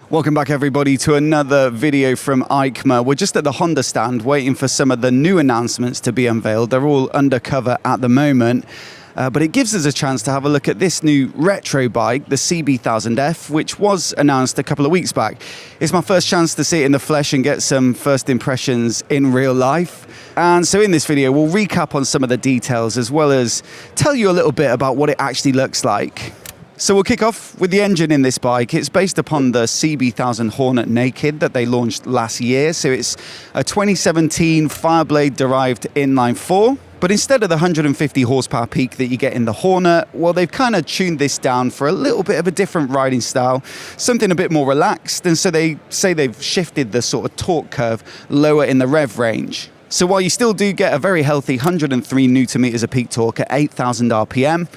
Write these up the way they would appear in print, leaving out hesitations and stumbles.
Welcome back everybody to another video from EICMA. We're just at the Honda stand waiting for some of the new announcements to be unveiled. They're all undercover at the moment. But it gives us a chance to have a look at this new retro bike, the CB1000F, which was announced a couple of weeks back. It's my first chance to see it in the flesh and get some first impressions in real life. And so in this video, we'll recap on some of the details as well as tell you a little bit about what it actually looks like. So we'll kick off with the engine in this bike. It's based upon the CB1000 Hornet Naked that they launched last year. So it's a 2017 Fireblade derived inline 4. But instead of the 150 horsepower peak that you get in the Hornet, well, they've kind of tuned this down for a little bit of a different riding style, something a bit more relaxed. And so they say they've shifted the sort of torque curve lower in the rev range. So while you still do get a very healthy 103 Newton meters of peak torque at 8,000 RPM,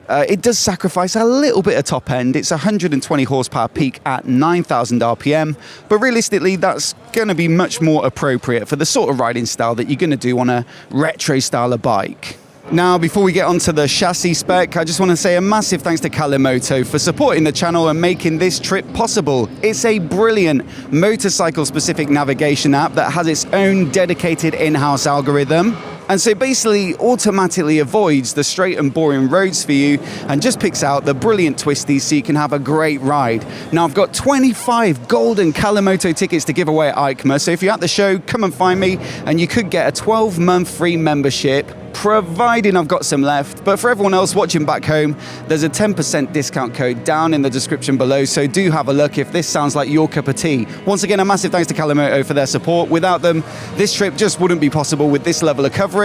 it does sacrifice a little bit of top end. It's 120 horsepower peak at 9,000 RPM, but realistically that's going to be much more appropriate for the sort of riding style that you're going to do on a retro style of bike. Now, before we get onto the chassis spec, I just want to say a massive thanks to Kalimoto for supporting the channel and making this trip possible. It's a brilliant motorcycle-specific navigation app that has its own dedicated in-house algorithm. And so basically automatically avoids the straight and boring roads for you and just picks out the brilliant twisties so you can have a great ride. Now, I've got 25 golden Kalimoto tickets to give away at EICMA, so if you're at the show, come and find me and you could get a 12-month free membership, providing I've got some left. But for everyone else watching back home, there's a 10% discount code down in the description below, so do have a look if this sounds like your cup of tea. Once again, a massive thanks to Kalimoto for their support. Without them, this trip just wouldn't be possible with this level of coverage.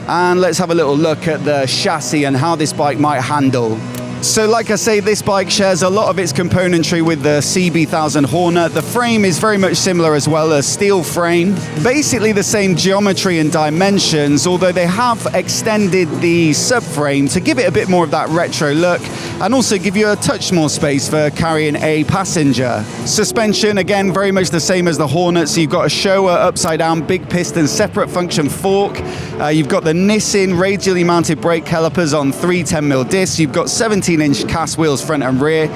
And let's have a little look at the chassis and how this bike might handle. So like I say, this bike shares a lot of its componentry with the CB1000 Hornet. The frame is very much similar as well, a steel frame. Basically the same geometry and dimensions, although they have extended the subframe to give it a bit more of that retro look and also give you a touch more space for carrying a passenger. Suspension, again, very much the same as the Hornet. So you've got a Showa upside down big piston separate function fork. You've got the Nissin radially mounted brake calipers on 3 10mm discs. You've got 17-inch cast wheels front and rear.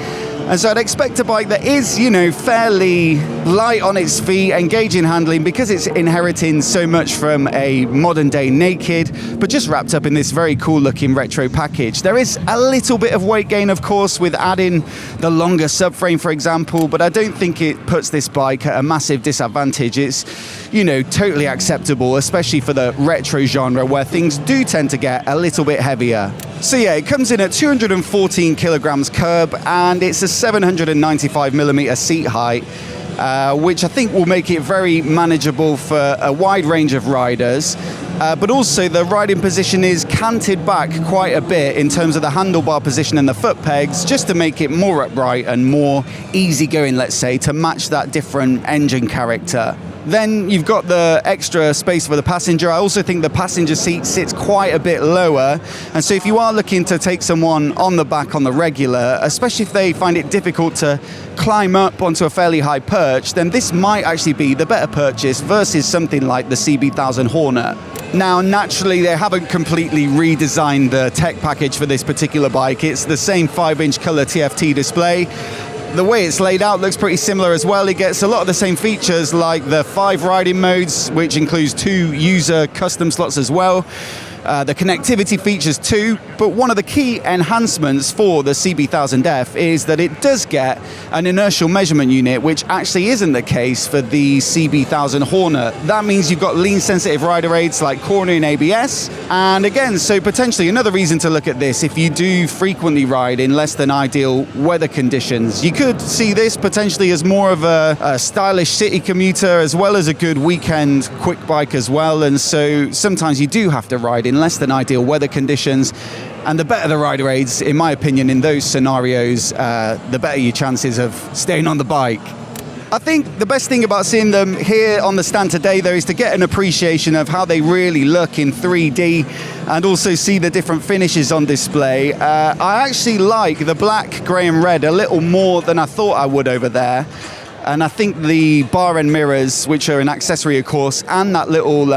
And so I'd expect a bike that is, you know, fairly light on its feet, engaging handling because it's inheriting so much from a modern day Naked, but just wrapped up in this very cool looking retro package. There is a little bit of weight gain, of course, with adding the longer subframe, for example, but I don't think it puts this bike at a massive disadvantage. It's, you know, totally acceptable, especially for the retro genre where things do tend to get a little bit heavier. So yeah, it comes in at 214 kilograms curb and it's a 795mm seat height, which I think will make it very manageable for a wide range of riders. But also the riding position is canted back quite a bit in terms of the handlebar position and the foot pegs, just to make it more upright and more easygoing, let's say, to match that different engine character. Then you've got the extra space for the passenger. I also think the passenger seat sits quite a bit lower. And so if you are looking to take someone on the back on the regular, especially if they find it difficult to climb up onto a fairly high perch, then this might actually be the better purchase versus something like the CB1000 Hornet. Now, naturally, they haven't completely redesigned the tech package for this particular bike. It's the same 5-inch color TFT display. The way it's laid out looks pretty similar as well. It gets a lot of the same features like the 5 riding modes, which includes 2 user custom slots as well. The connectivity features too, but one of the key enhancements for the CB1000F is that it does get an inertial measurement unit, which actually isn't the case for the CB1000 Hornet. That means you've got lean sensitive rider aids like cornering ABS, and again, so potentially another reason to look at this if you do frequently ride in less than ideal weather conditions. You could see this potentially as more of a stylish city commuter as well as a good weekend quick bike as well, and so sometimes you do have to ride in less than ideal weather conditions, and the better the rider aids, in my opinion, in those scenarios, the better your chances of staying on the bike. I think the best thing about seeing them here on the stand today, though, is to get an appreciation of how they really look in 3D and also see the different finishes on display. I actually like the black, grey and red a little more than I thought I would over there. And I think the bar end mirrors, which are an accessory, of course, and that little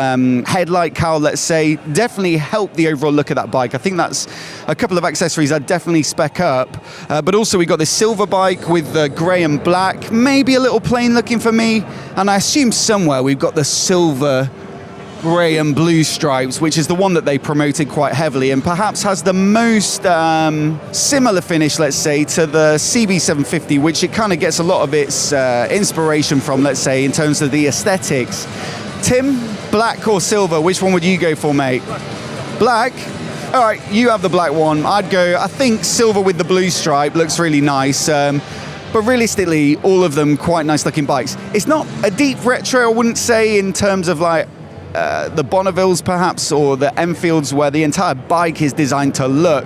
headlight cowl, let's say, definitely help the overall look of that bike. I think that's a couple of accessories I'd definitely spec up. But also we got this silver bike with the grey and black, maybe a little plain looking for me. And I assume somewhere we've got the silver, grey and blue stripes, which is the one that they promoted quite heavily and perhaps has the most similar finish, let's say, to the CB750, which it kind of gets a lot of its inspiration from, let's say, in terms of the aesthetics. Tim, black or silver, which one would you go for, mate? Black? All right, you have the black one. I'd go, I think silver with the blue stripe looks really nice. But realistically, all of them quite nice looking bikes. It's not a deep retro, I wouldn't say, in terms of like the Bonnevilles perhaps, or the Enfields, where the entire bike is designed to look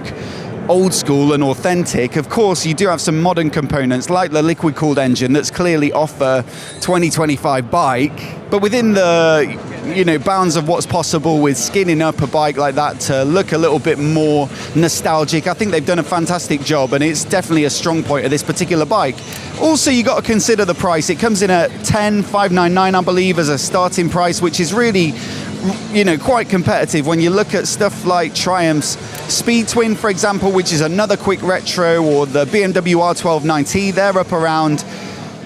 old school and authentic. Of course, you do have some modern components like the liquid cooled engine that's clearly off a 2025 bike, but within the bounds of what's possible with skinning up a bike like that to look a little bit more nostalgic. I think they've done a fantastic job, and it's definitely a strong point of this particular bike. Also, you got to consider the price. It comes in at $10,599, I believe, as a starting price, which is really quite competitive when you look at stuff like Triumph's Speed Twin, for example, which is another quick retro, or the BMW R1290. They're up around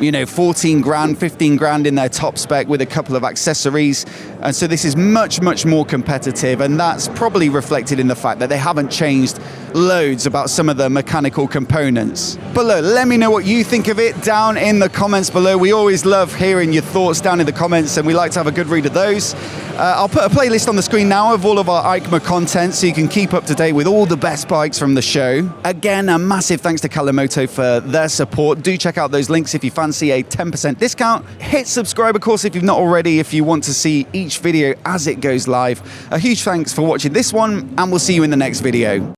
14 grand, 15 grand in their top spec with a couple of accessories. And so this is much, much more competitive. And that's probably reflected in the fact that they haven't changed loads about some of the mechanical components. But look, let me know what you think of it down in the comments below. We always love hearing your thoughts down in the comments, and we like to have a good read of those. I'll put a playlist on the screen now of all of our EICMA content so you can keep up to date with all the best bikes from the show. Again, a massive thanks to Kalamoto for their support. Do check out those links if you fancy a 10% discount. Hit subscribe, of course, if you've not already, if you want to see each video as it goes live. A huge thanks for watching this one, and we'll see you in the next video.